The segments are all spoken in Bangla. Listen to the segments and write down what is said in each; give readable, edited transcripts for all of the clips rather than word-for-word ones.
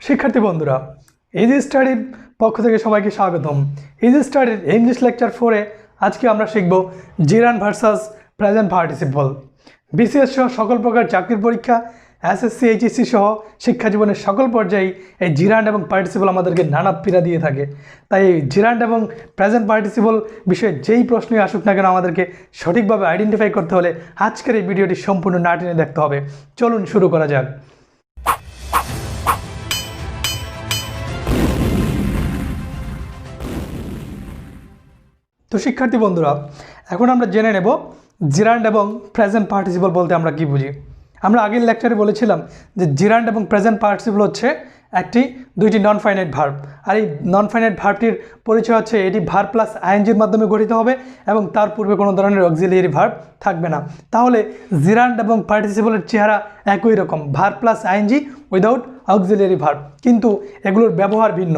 শিক্ষার্থী বন্ধুরা, ইজি স্টাডির পক্ষ থেকে সবাইকে স্বাগতম। ইজি স্টাডির ইংলিশ লেকচার 4-এ আজকে আমরা শিখব জিরান্ড ভার্সাস প্রেজেন্ট পার্টিসিপল। বিসিএস সহ সকল প্রকার চাকরির পরীক্ষা, এসএসসি, এইচএসসি সহ শিক্ষা জীবনের সকল পর্যায়ে এই জিরান্ড এবং পার্টিসিপল আমাদেরকে নানা পীড়া দিয়ে থাকে। তাই এই জিরান্ড এবং প্রেজেন্ট পার্টিসিপল বিষয়ে যেই প্রশ্নই আসুক না কেন আমাদেরকে সঠিকভাবে আইডেন্টিফাই করতে হলে আজকের এই ভিডিওটি সম্পূর্ণ না টেনে দেখতে হবে। চলুন শুরু করা যাক। তো শিক্ষার্থী বন্ধুরা, এখন আমরা জেনে নেব জিরান্ড এবং প্রেজেন্ট পার্টিসিপল বলতে আমরা কি বুঝি। আমরা আগের লেকচারে বলেছিলাম যে জিরান্ড এবং প্রেজেন্ট পার্টিসিপল হচ্ছে দুইটি নন ফাইনাইট ভার্ব। আর এই নন ফাইনাইট ভার্বটির পরিচয় হচ্ছে এটি ভার্ব প্লাস আইএনজির মাধ্যমে গঠিত হবে এবং তার পূর্বে কোনো ধরনের অক্সিলিয়ারি ভার্ব থাকবে না। তাহলে জিরান্ড এবং পার্টিসিপলের চেহারা একই রকম, verb plus ING without auxiliary verb, কিন্তু এগুলোর ব্যবহার ভিন্ন।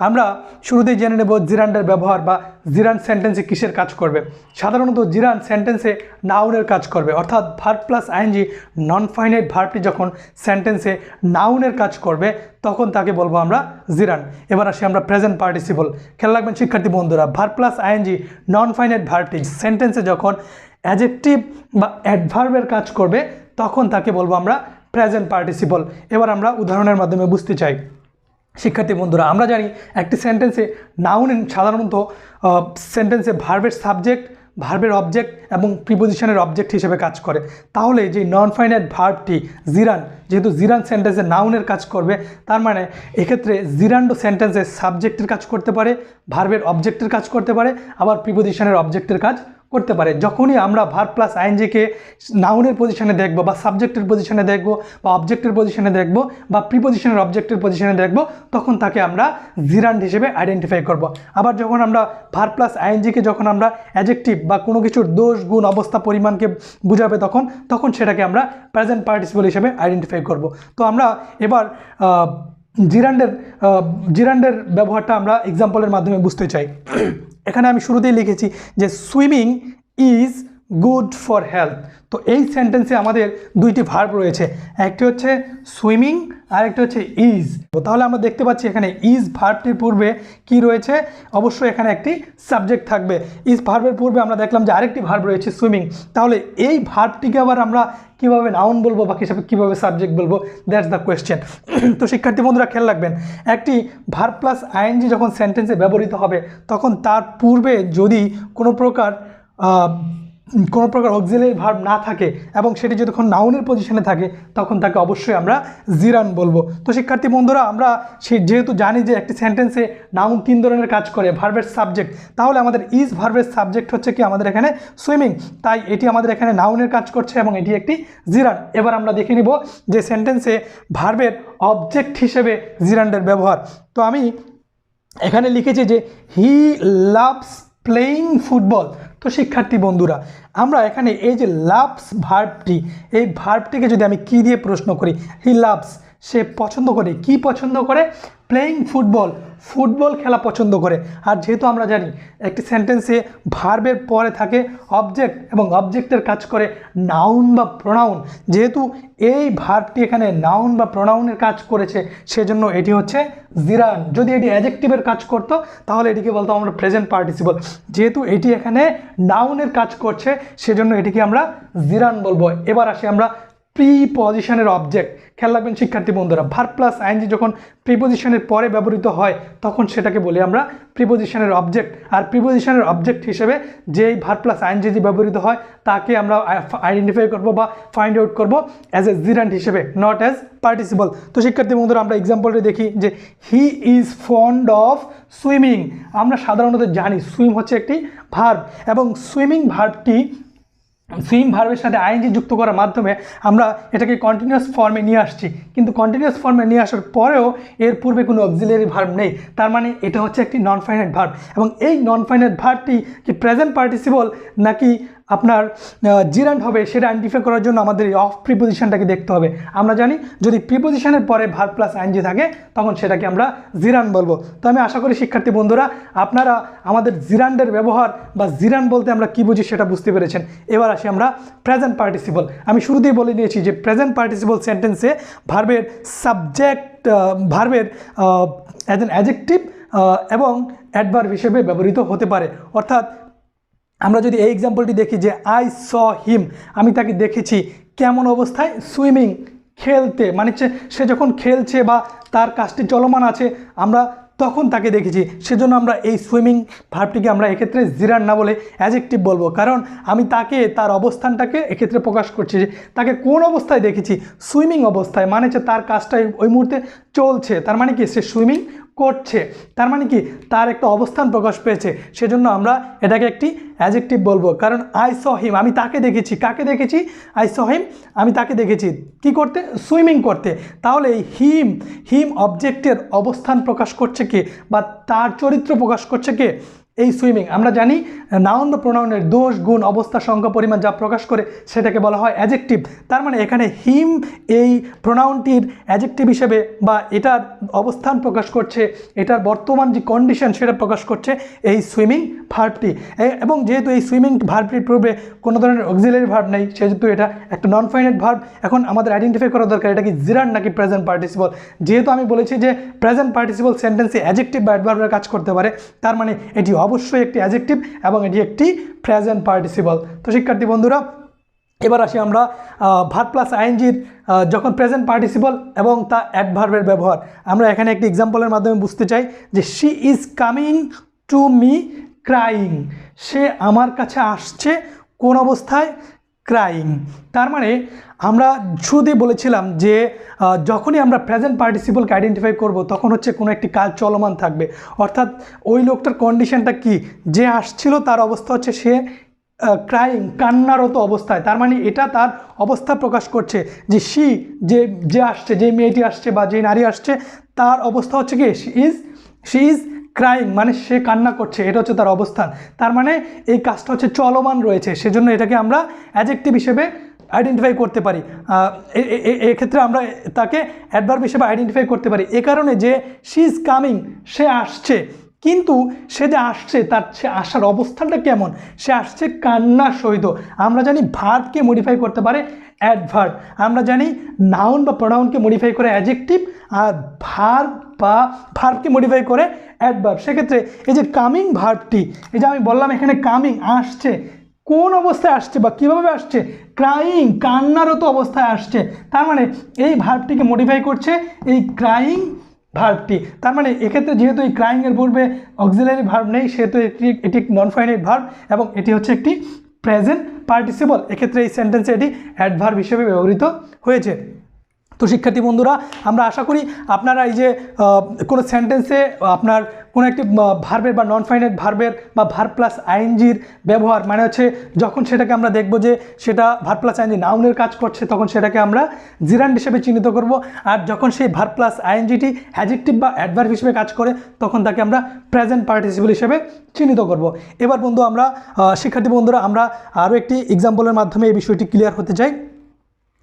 আমরা শুরুতেই জেনে নেব জিরান্ডের ব্যবহার বা জিরান্ড সেন্টেন্সে কিসের কাজ করবে। সাধারণত জিরান্ড সেন্টেন্সে নাউনের কাজ করবে, অর্থাৎ verb plus ING non finite ভার্বটি যখন সেন্টেন্সে নাউনের কাজ করবে তখন তাকে বলবো আমরা জিরান্ড। এবার আসি আমরা প্রেজেন্ট পার্টিসিপল। খেয়াল রাখবেন শিক্ষার্থী বন্ধুরা, verb plus ING non finite ভার্বটি সেন্টেন্সে যখন অ্যাডজেক্টিভ বা অ্যাডভার্বের কাজ করবে তখন তাকে বলবো আমরা প্রেজেন্ট পার্টিসিপল। এবার আমরা উদাহরণের মাধ্যমে বুঝতে চাই। শিক্ষার্থী বন্ধুরা, আমরা জানি একটি সেন্টেন্সে নাউন সাধারণত সেন্টেন্সে ভার্বের সাবজেক্ট, ভার্বের অবজেক্ট এবং প্রিপোজিশনের অবজেক্ট হিসেবে কাজ করে। তাহলে যে নন ফাইনাইট ভার্বটি জিরান্ড, যেহেতু জিরান্ড সেন্টেন্সে নাউনের কাজ করবে, তার মানে এক্ষেত্রে জিরান্ড সেন্টেন্সে সাবজেক্টের কাজ করতে পারে, ভার্বের অবজেক্টের কাজ করতে পারে, আবার প্রিপোজিশনের অবজেক্টের কাজ করতে পারে। যখনই আমরা ভার্ব প্লাস আইএনজিকে নাউনের পজিশনে দেখব বা সাবজেক্টের পজিশনে দেখব বা অবজেক্টের পজিশনে দেখব বা প্রিপোজিশনের অবজেক্টের পজিশনে দেখব তখন তাকে আমরা জিরান্ড হিসেবে আইডেন্টিফাই করব। আবার যখন আমরা ভার্ব প্লাস আইএনজিকে যখন আমরা অ্যাডজেক্টিভ বা কোনো কিছুর দোষ, গুণ, অবস্থা, পরিমাণকে বুঝাবে তখন সেটাকে আমরা প্রেজেন্ট পার্টিসিপল হিসেবে আইডেন্টিফাই করব। তো আমরা এবার জিরান্ডের ব্যবহারটা আমরা এক্সাম্পলের মাধ্যমে বুঝতে চাই। এখানে আমি শুরুতেই লিখেছি যে swimming is good for health. তো এই সেন্টেন্সে আমাদের দুইটি ভার্ব রয়েছে, একটি হচ্ছে সুইমিং আর একটি হচ্ছে ইজ। তাহলে আমরা দেখতে পাচ্ছি এখানে ইজ ভার্বটির পূর্বে কি রয়েছে, অবশ্যই এখানে একটি সাবজেক্ট থাকবে। ইজ ভার্বের পূর্বে আমরা দেখলাম যে আরেকটি ভার্ব রয়েছে সুইমিং। তাহলে এই ভার্বটিকে আবার আমরা কীভাবে নাউন বলবো বা কীভাবে সাবজেক্ট বলবো, দ্যাটস দ্য কোয়েশ্চেন। তো শিক্ষার্থী বন্ধুরা খেয়াল রাখবেন, একটি ভার্ব প্লাস আইএনজি যখন সেন্টেন্সে ব্যবহৃত হবে তখন তার পূর্বে যদি কোনো প্রকার অক্সিলিয়ারি ভার্ব না থাকে এবং সেটি যখন নাউনের পজিশনে থাকে তখন তাকে অবশ্যই আমরা জিরান্ড বলবো। তো শিক্ষার্থী বন্ধুরা, আমরা যেহেতু জানি যে একটি সেন্টেন্সে নাউন 3 ধরনের কাজ করে, ভার্বের সাবজেক্ট, তাহলে আমাদের ইজ ভার্বের সাবজেক্ট হচ্ছে কি আমাদের এখানে সুইমিং, তাই এটি আমাদের এখানে নাউনের কাজ করছে এবং এটি একটি জিরান্ড। এবার আমরা দেখে নিব যে সেন্টেন্সে ভার্বের অবজেক্ট হিসেবে জিরান্ডের ব্যবহার। তো আমি এখানে লিখেছি যে হি লাভস প্লেয়িং ফুটবল। তো শিক্ষার্থী বন্ধুরা, আমরা এখানে এই যে লাভস ভার্বটি, এই ভার্বটিকে যদি আমি কি দিয়ে প্রশ্ন করি, হি লাভস, সে পছন্দ করে, কি পছন্দ করে, প্লেয়িং ফুটবল, ফুটবল খেলা পছন্দ করে। আর যেহেতু আমরা জানি একটি সেন্টেন্সে ভার্বের পরে থাকে অবজেক্ট এবং অবজেক্টের কাজ করে নাউন বা প্রোনাউন, যেহেতু এই ভার্বটি এখানে নাউন বা প্রোনাউনের কাজ করেছে সেজন্য এটি হচ্ছে জিরান্ড। যদি এটি অ্যাডজেক্টিভের কাজ করতো তাহলে এটিকে বলতাম আমরা প্রেজেন্ট পার্টিসিপল। যেহেতু এটি এখানে নাউনের কাজ করছে সেজন্য এটিকে আমরা জিরান্ড বলবো। এবার আসি আমরা প্রিপজিশনের অবজেক্ট। খেয়াল রাখবেন শিক্ষার্থী বন্ধুরা, ভার্ব প্লাস আইএনজি যখন প্রিপজিশনের পরে ব্যবহৃত হয় তখন সেটাকে বলি আমরা প্রিপজিশনের অবজেক্ট। আর প্রিপজিশনের অবজেক্ট হিসেবে যেই ভার্ব প্লাস আইএনজি ব্যবহৃত হয় তাকে আমরা আইডেন্টিফাই করব বা ফাইন্ড আউট করব অ্যাজ এ জিরান্ড হিসেবে, নট অ্যাজ পার্টিসিপল। তো শিক্ষার্থী বন্ধুরা, আমরা এক্সাম্পলটি দেখি যে he is fond of swimming. আমরা সাধারণত জানি সুইম হচ্ছে একটি ভার্ব এবং সুইমিং ভার্বটি সুইম ভার্বের সাথে আইএনজি যুক্ত করার মাধ্যমে আমরা এটাকে কন্টিনিউয়াস ফর্মে নিয়ে আসছি, কিন্তু কন্টিনিউয়াস ফর্মে নিয়ে আসার পরেও এর পূর্বে কোনো অক্সিলিয়ারি ভার্ব নেই, তার মানে এটা হচ্ছে একটি নন ফাইনাইট ভার্ব। এবং এই নন ফাইনাইট ভার্বটি কি প্রেজেন্ট পার্টিসিপল নাকি আপনার জিরান্ড হবে সেটা আইডেন্টিফাই করার জন্য আমাদের এই অফ প্রিপোজিশনটাকে দেখতে হবে। আমরা জানি যদি প্রিপোজিশনের পরে ভার্ব প্লাস আইএনজি থাকে তখন সেটাকে আমরা জিরান্ড বলবো। তো আমি আশা করি শিক্ষার্থী বন্ধুরা আপনারা আমাদের জিরান্ডের ব্যবহার বা জিরান্ড বলতে আমরা কী বুঝি সেটা বুঝতে পেরেছেন। এবার আসি আমরা প্রেজেন্ট পার্টিসিপল। আমি শুরুতেই বলে দিয়েছি যে প্রেজেন্ট পার্টিসিপল সেন্টেন্সে ভার্বের সাবজেক্ট ভার্বের অ্যাজ অ্যান অ্যাডজেক্টিভ এবং অ্যাডভার্ব হিসেবে ব্যবহৃত হতে পারে। অর্থাৎ আমরা যদি এই এক্সাম্পলটি দেখি যে আই স হিম, আমি তাকে দেখেছি কেমন অবস্থায়, সুইমিং, খেলতে, মানে সে যখন খেলছে বা তার কাজটি চলমান আছে আমরা তখন তাকে দেখেছি, সেজন্য আমরা এই সুইমিং ভার্বটিকে আমরা এক্ষেত্রে জিরান্ড না বলে অ্যাডজেক্টিভ বলবো। কারণ আমি তাকে তার অবস্থানটাকে এক্ষেত্রে প্রকাশ করছি যে তাকে কোন অবস্থায় দেখেছি, সুইমিং অবস্থায়, মানে যে তার কাজটা ওই মুহূর্তে চলছে, তার মানে কি সে সুইমিং করছে, তার মানে কি তার একটা অবস্থান প্রকাশ পেয়েছে, সেজন্য আমরা এটাকে একটি অ্যাডজেক্টিভ বলবো। কারণ আই স হিম, আমি তাকে দেখেছি, কাকে দেখেছি, আই স হিম, আমি তাকে দেখেছি কি করতে, সুইমিং করতে। তাহলে এই হিম হিম অবজেক্টের অবস্থান প্রকাশ করছে কে বা তার চরিত্র প্রকাশ করছে কে, এই সুইমিং। আমরা জানি নাউন বা প্রোনাউনের দোষ, গুণ, অবস্থা, সংখ্যা, পরিমাণ যা প্রকাশ করে সেটাকে বলা হয় অ্যাডজেক্টিভ। তার মানে এখানে হিম এই প্রোনাউনটির অ্যাডজেক্টিভ হিসেবে বা এটার অবস্থান প্রকাশ করছে, এটার বর্তমান যে কন্ডিশন সেটা প্রকাশ করছে এই সুইমিং ভার্বটি। এবং যেহেতু এই সুইমিং ভার্বটির পূর্বে কোনো ধরনের অক্সিলারি ভার্ব নেই, সেহেতু এটা একটা নন ফাইনাইট ভার্ব। এখন আমাদের আইডেন্টিফাই করা দরকার এটা কি জিরান্ড নাকি প্রেজেন্ট পার্টিসিপল। যেহেতু আমি বলেছি যে প্রেজেন্ট পার্টিসিপল সেন্টেন্সে অ্যাডজেক্টিভ বা অ্যাডভার্বের কাজ করতে পারে, তার মানে এটি অবশ্যই একটি অ্যাডজেক্টিভ এবং এটি একটি প্রেজেন্ট পার্টিসিপল। তো শিক্ষার্থী বন্ধুরা এবার আসি আমরা ভার্ব প্লাস আইএনজির যখন প্রেজেন্ট পার্টিসিপল এবং তা অ্যাডভার্বের ব্যবহার। আমরা এখানে একটি এক্সাম্পলের মাধ্যমে বুঝতে চাই যে she is coming to me crying, সে আমার কাছে আসছে কোন অবস্থায়, ক্রাইং। তার মানে আমরা শুরুতেই বলেছিলাম যে যখনই আমরা প্রেজেন্ট পার্টিসিপলকে আইডেন্টিফাই করব তখন হচ্ছে কোনো একটি কাজ চলমান থাকবে, অর্থাৎ ওই লোকটার কন্ডিশনটা কি, যে আসছিল তার অবস্থা হচ্ছে সে ক্রাইং, কান্নারত অবস্থায়। তার মানে এটা তার অবস্থা প্রকাশ করছে যে শি যে আসছে, যে মেয়েটি আসছে বা যে নারী আসছে তার অবস্থা হচ্ছে কি শি ইজ ক্রাইং, মানে সে কান্না করছে, এটা হচ্ছে তার অবস্থান। তার মানে এই কাজটা হচ্ছে চলমান রয়েছে, সেজন্য এটাকে আমরা অ্যাডজেক্টিভ হিসেবে আইডেন্টিফাই করতে পারি। এক্ষেত্রে আমরা তাকে অ্যাডভার্ব হিসেবে আইডেন্টিফাই করতে পারি এ কারণে যে শি ইজ কামিং, সে আসছে, কিন্তু সে যে আসছে তার সে আসার অবস্থানটা কেমন, সে আসছে কান্নার সহিত। আমরা জানি ভার্বকে মডিফাই করতে পারে অ্যাডভার্ব, আমরা জানি নাউন বা প্রোনাউনকে মডিফাই করে অ্যাডজেক্টিভ, আর ভার্বকে মডিফাই করে অ্যাডভার্ব। সেক্ষেত্রে এই যে কামিং ভার্বটি, এই যে আমি বললাম এখানে কামিং, আসছে, কোন অবস্থায় আসছে বা কীভাবে আসছে, ক্রাইং, কান্নারত অবস্থায় আসছে। তার মানে এই ভার্বটিকে মডিফাই করছে এই ক্রাইং ভার্বটি। তার মানে এক্ষেত্রে যেহেতু এই ক্রাইংয়ের পূর্বে অক্সিলারি ভার্ব নেই, সেহেতু এটি নন ফাইনাইট ভার্ব এবং এটি হচ্ছে একটি প্রেজেন্ট পার্টিসিপল। এক্ষেত্রে এই সেন্টেন্সে এটি অ্যাডভার্ব হিসেবে ব্যবহৃত হয়েছে। তো শিক্ষার্থী বন্ধুরা আমরা আশা করি আপনারা এই যে কোনো সেন্টেন্সে আপনার কোনো একটি ভার্বের বা নন ফাইনাইট ভার্বের বা ভার্ব প্লাস আইএনজির ব্যবহার, মানে হচ্ছে যখন সেটাকে আমরা দেখব যে সেটা ভার্ব প্লাস আইএনজি নাউনের কাজ করছে তখন সেটাকে আমরা জিরান্ড হিসেবে চিহ্নিত করব, আর যখন সেই ভার্ব প্লাস আইএনজিটি অ্যাডজেক্টিভ বা অ্যাডভার্ব হিসেবে কাজ করে তখন তাকে আমরা প্রেজেন্ট পার্টিসিপল হিসেবে চিহ্নিত করব। এবার বন্ধু আমরা শিক্ষার্থী বন্ধুরা আমরা আরও একটি এক্সাম্পলের মাধ্যমে এই বিষয়টি ক্লিয়ার হতে চাই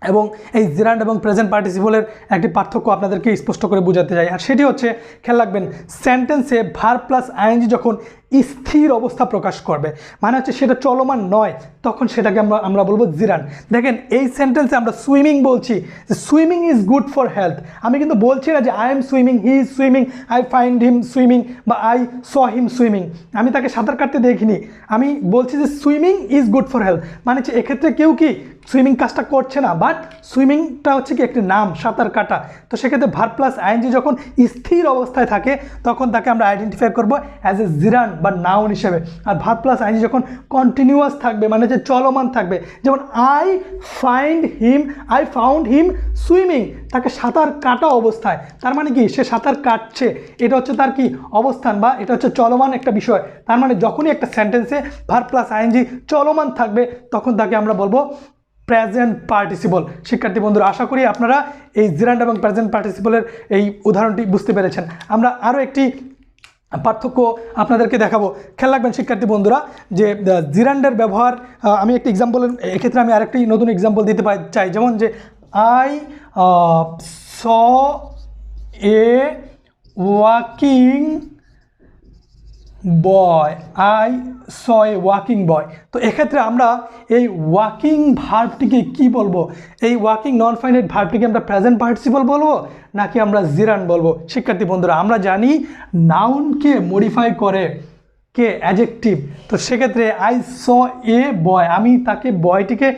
এবং এই জিরান্ড এবং প্রেজেন্ট পার্টিসিপলের একটি পার্থক্য আপনাদেরকে স্পষ্ট করে বোঝাতে চাই। আর সেটি হচ্ছে, খেয়াল রাখবেন, সেন্টেন্সে ভার্ব প্লাস আইএনজি যখন স্থির অবস্থা প্রকাশ করবে, মানে হচ্ছে সেটা চলমান নয়, তখন সেটাকে আমরা বলবো জিরান্ড। দেখেন এই সেন্টেন্সে আমরা সুইমিং বলছি, যে swimming is good for health. আমি কিন্তু বলছি না যে I am swimming, he is swimming, I find him swimming বা আই স হিম সুইমিং। আমি তাকে সাঁতার কাটতে দেখিনি, আমি বলছি যে swimming is good for health, মানে হচ্ছে এক্ষেত্রে কেউ কি সুইমিং কাজটা করছে না, বাট সুইমিংটা হচ্ছে কি একটি নাম, সাঁতার কাটা। তো সেক্ষেত্রে ভার্ব প্লাস আইএনজি যখন স্থির অবস্থায় থাকে তখন তাকে আমরা আইডেন্টিফাই করবো অ্যাজ এ জিরান্ড বা নাউন হিসেবে। আর ভার্ব প্লাস আইএনজি যখন কন্টিনিউয়াস থাকবে, মানে যে চলমান থাকবে, যেমন আই ফাউন্ড হিম সুইমিং, তাকে সাঁতার কাটা অবস্থায়, তার মানে কি সে সাঁতার কাটছে, এটা হচ্ছে তার কি অবস্থান বা এটা হচ্ছে চলমান একটা বিষয়। তার মানে যখনই একটা সেন্টেন্সে ভার্ব প্লাস আইএনজি চলমান থাকবে তখন তাকে আমরা বলবো প্রেজেন্ট পার্টিসিপল। শিক্ষার্থী বন্ধুরা আশা করি আপনারা এই জিরান্ড এবং প্রেজেন্ট পার্টিসিপলের এই উদাহরণটি বুঝতে পেরেছেন। আমরা আরও একটি পার্থক্য আপনাদেরকে দেখাবো। খেয়াল রাখবেন শিক্ষার্থী বন্ধুরা যে জিরান্ডের ব্যবহার, আমি একটি এক্সাম্পল, এক্ষেত্রে আমি আরেকটি নতুন এক্সাম্পল দিতে চাই, যেমন যে I saw a walking boy, I saw a walking boy. তো এক্ষেত্রে আমরা এই ওয়াকিং ভার্বটিকে কি বলবো? এই ওয়াকিং নন ফাইনাইট ভার্বটিকে আমরা প্রেজেন্ট পার্টিসিপল বলবো নাকি আমরা জিরান বলবো? শিক্ষার্থী বন্ধুরা, আমরা জানি নাউনকে মডিফাই করে কে? অ্যাডজেক্টিভ। তো সেক্ষেত্রে আই স এ বয়, আমি তাকে বয়টিকে,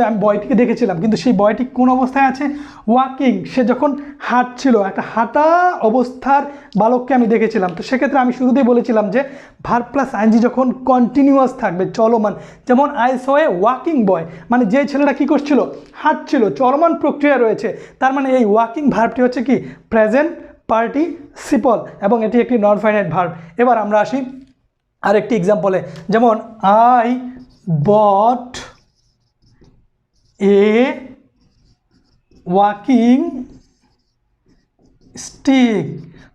আমি বয়টিকে দেখেছিলাম, কিন্তু সেই বয়টি কোন অবস্থায় আছে? ওয়াকিং। সে যখন হাঁটছিল, একটা হাঁটা অবস্থার বালককে আমি দেখেছিলাম। তো সেক্ষেত্রে আমি শুরুতেই বলেছিলাম যে ভার্ব প্লাস আইএনজি যখন কন্টিনিউয়াস থাকবে, চলমান, যেমন আই স এ ওয়াকিং বয়, মানে যে ছেলেটা কি করছিল? হাঁটছিল, চলমান প্রক্রিয়া রয়েছে। তার মানে এই ওয়াকিং ভার্বটি হচ্ছে কি? প্রেজেন্ট পার্টিসিপল, এবং এটি একটি নন ফাইনাইট ভার্ব। এবার আমরা আসি আরেকটি এক্সাম্পলে, যেমন I bought A walking stick.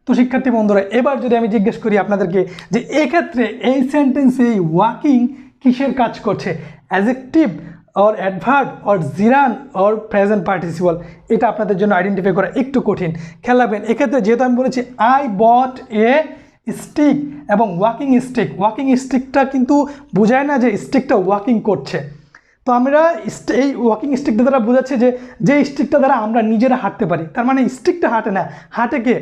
তো শিক্ষার্থী বন্ধুরা, এবার যদি আমি জিজ্ঞেস করি আপনাদেরকে যে এক্ষেত্রে এই সেন্টেন্সে এই ওয়াকিং কিসের কাজ করছে? Adjective or adverb or gerund or present participle, এটা আপনাদের জন্য আইডেন্টিফাই করা একটু কঠিন। খেয়াল রাখবেন, এক্ষেত্রে যেহেতু আমি বলেছি আই বট এ স্টিক এবং ওয়াকিং স্টিক, ওয়াকিং স্টিকটা কিন্তু বোঝায় না যে স্টিকটা ওয়াকিং করছে। তো আমরা এই ওয়াকিং স্টিকটা দ্বারা বোঝাচ্ছে যে স্টিকটা দ্বারা আমরা নিজেরা হাঁটতে পারি। তার মানে স্টিকটা হাঁটে না, হাঁটে কে?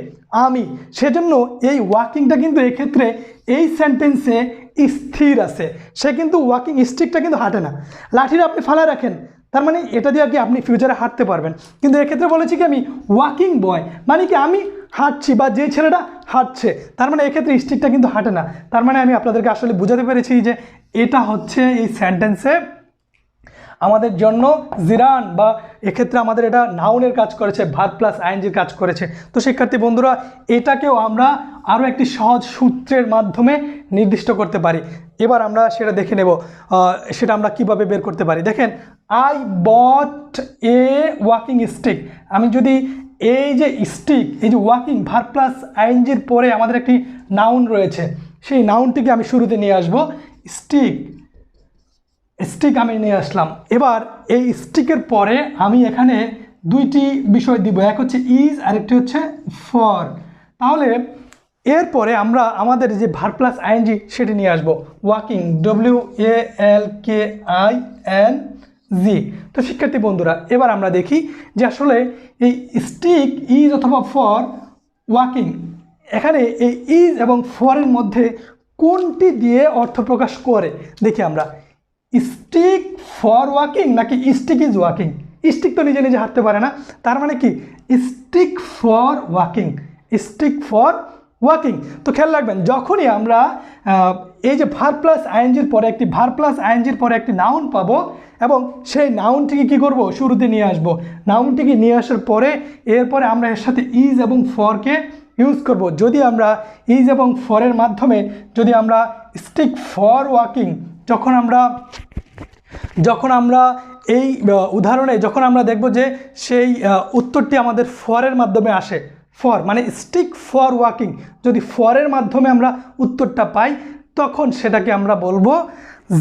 আমি। সেজন্য এই ওয়াকিংটা কিন্তু এক্ষেত্রে এই সেন্টেন্সে স্থির আছে। সে কিন্তু ওয়াকিং স্টিকটা কিন্তু হাঁটে না। লাঠিটা আপনি ফালায় রাখেন, তার মানে এটা দিয়ে কি আপনি ফিউচারে হাঁটতে পারবেন। কিন্তু এক্ষেত্রে বলেছি কি আমি ওয়াকিং বয়, মানে কি আমি হাঁটছি বা যে ছেলেটা হাঁটছে, তার মানে এক্ষেত্রে স্টিকটা কিন্তু হাঁটে না। তার মানে আমি আপনাদেরকে আসলে বোঝাতে পেরেছি যে এটা হচ্ছে এই সেন্টেন্সে আমাদের জন্য জিরান, বা এক্ষেত্রে আমাদের এটা নাউনের কাজ করেছে, ভার্ব প্লাস আইএনজির কাজ করেছে। তো শিক্ষার্থী বন্ধুরা, এটাকেও আমরা আরও একটি সহজ সূত্রের মাধ্যমে নির্দিষ্ট করতে পারি। এবার আমরা সেটা দেখে নেব, সেটা আমরা কিভাবে বের করতে পারি। দেখেন, I bought A walking stick, আমি যদি এই যে স্টিক, এই যে ওয়াকিং, ভার্ব প্লাস আইএনজির পরে আমাদের একটি নাউন রয়েছে, সেই নাউনটিকে আমি শুরুতে নিয়ে আসবো, স্টিক। স্টিক আমি নিয়ে আসলাম। এবার এই স্টিকের পরে আমি এখানে দুইটি বিষয় দিব, এক হচ্ছে ইজ আর একটি হচ্ছে ফর। তাহলে এরপরে আমরা আমাদের যে ভার্ব প্লাস আইএনজি সেটি নিয়ে আসবো, ওয়াকিং, WALKING। তো শিক্ষার্থী বন্ধুরা, এবার আমরা দেখি যে আসলে এই স্টিক, ইজ অথবা ফর, ওয়াকিং, এখানে এই ইজ এবং ফরের মধ্যে কোনটি দিয়ে অর্থ প্রকাশ করে? দেখি আমরা, স্টিক ফর ওয়াকিং নাকি স্টিক ইজ ওয়াকিং? স্টিক তো নিজে নিজে হাঁটতে পারে না, তার মানে কি stick for walking, stick for walking. তো খেয়াল রাখবেন, যখনই আমরা এই যে ভার্ব প্লাস আইএনজির পরে একটি ভার্ব প্লাস আইএনজির পরে একটি নাউন পাবো, এবং সেই নাউনটিকে কি করব? শুরুতে নিয়ে আসবো। নাউনটিকে নিয়ে আসার পরে এরপরে আমরা এর সাথে ইজ এবং ফরকে ইউজ করব। যদি আমরা ইজ এবং ফরের মাধ্যমে যদি আমরা স্টিক ফর ওয়াকিং, যখন আমরা এই উদাহরণে যখন আমরা দেখব যে সেই উত্তরটি আমাদের ফরের মাধ্যমে আসে, ফর মানে স্টিক ফর ওয়াকিং, যদি ফরের মাধ্যমে আমরা উত্তরটা পাই, তখন সেটাকে আমরা বলবো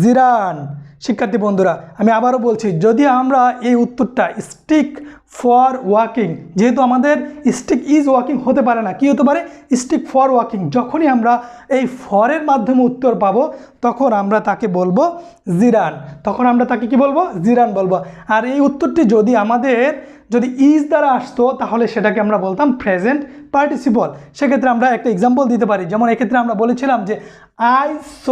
জিরান। শিক্ষার্থী বন্ধুরা, আমি আবারও বলছি, যদি আমরা এই উত্তরটা স্টিক ফর ওয়াকিং, যেহেতু আমাদের স্টিক ইজ ওয়াকিং হতে পারে না, কি হতে পারে? স্টিক ফর ওয়াকিং, যখনই আমরা এই ফরের মাধ্যমে উত্তর পাবো, তখন আমরা তাকে বলবো জিরান। তখন আমরা তাকে কি বলবো? জিরান বলবো। আর এই উত্তরটি যদি ইজ দ্বারা আসতো, তাহলে সেটাকে আমরা বলতাম প্রেজেন্ট পার্টিসিপল। সেক্ষেত্রে আমরা একটা এক্সাম্পল দিতে পারি, যেমন এক্ষেত্রে আমরা বলেছিলাম যে I saw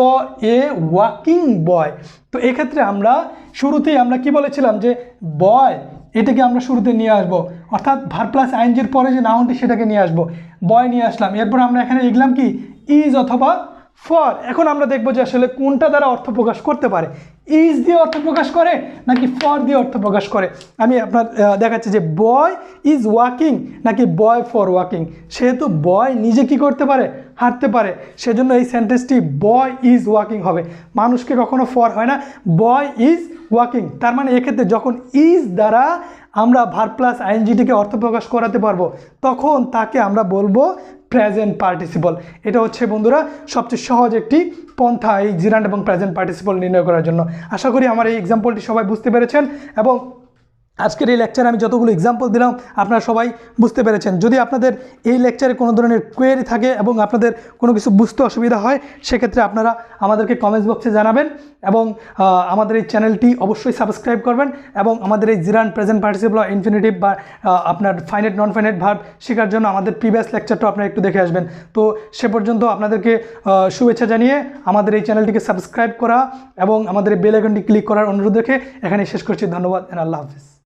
a walking boy. তো এক্ষেত্রে আমরা শুরুতেই আমরা কি বলেছিলাম যে বয়, এটাকে আমরা শুরুতে নিয়ে আসবো, অর্থাৎ ভার্ব প্লাস আইএনজির পরে যে নাউনটি সেটাকে নিয়ে আসবো, বয় নিয়ে আসলাম। এরপর আমরা এখানে লিখলাম কি ইজ অথবা ফর। এখন আমরা দেখবো যে আসলে কোনটা দ্বারা অর্থ প্রকাশ করতে পারে, ইজ দিয়ে অর্থ প্রকাশ করে নাকি ফর দিয়ে অর্থ প্রকাশ করে। আমি আপনার দেখাচ্ছি যে বয় ইজ ওয়াকিং নাকি বয় ফর ওয়াকিং। সেহেতু বয় নিজে কি করতে পারে? হাঁটতে পারে, সেজন্য এই সেন্টেন্সটি বয় ইজ ওয়াকিং হবে। মানুষকে কখনো ফর হয় না, বয় ইজ ওয়াকিং। তার মানে এক্ষেত্রে যখন ইজ দ্বারা আমরা ভার্ব প্লাস আইএনজিটিকে অর্থ প্রকাশ করাতে পারবো, তখন তাকে আমরা বলবো প্রেজেন্ট পার্টিসিপল। এটা হচ্ছে বন্ধুরা সবচেয়ে সহজ একটি পন্থা এই জিরান্ড এবং প্রেজেন্ট পার্টিসিপল নির্ণয় করার জন্য। আশা করি আমার এই এক্সাম্পলটি সবাই বুঝতে পেরেছেন এবং আজকের এই লেকচারে আমি যতগুলো এক্সাম্পল দিলাম আপনারা সবাই বুঝতে পেরেছেন। যদি আপনাদের এই লেকচারে কোনো ধরনের কোয়েরি থাকে এবং আপনাদের কোনো কিছু বুঝতে অসুবিধা হয় সেক্ষেত্রে আপনারা আমাদেরকে কমেন্টস বক্সে জানাবেন এবং আমাদের এই চ্যানেলটি অবশ্যই সাবস্ক্রাইব করবেন এবং আমাদের এই জিরান্ড প্রেজেন্ট পার্টিসিপল ইনফিনিটিভ বা আপনার ফাইনাইট নন ফাইনাইট ভার্ব শেখার জন্য আমাদের প্রিভিয়াস লেকচারটা আপনারা একটু দেখে আসবেন। তো সে পর্যন্ত আপনাদেরকে শুভেচ্ছা জানিয়ে আমাদের এই চ্যানেলটিকে সাবস্ক্রাইব করা এবং আমাদের এই বেল আইকনটি ক্লিক করার অনুরোধ রেখে এখানে শেষ করছি। ধন্যবাদ, আল্লাহ হাফিজ।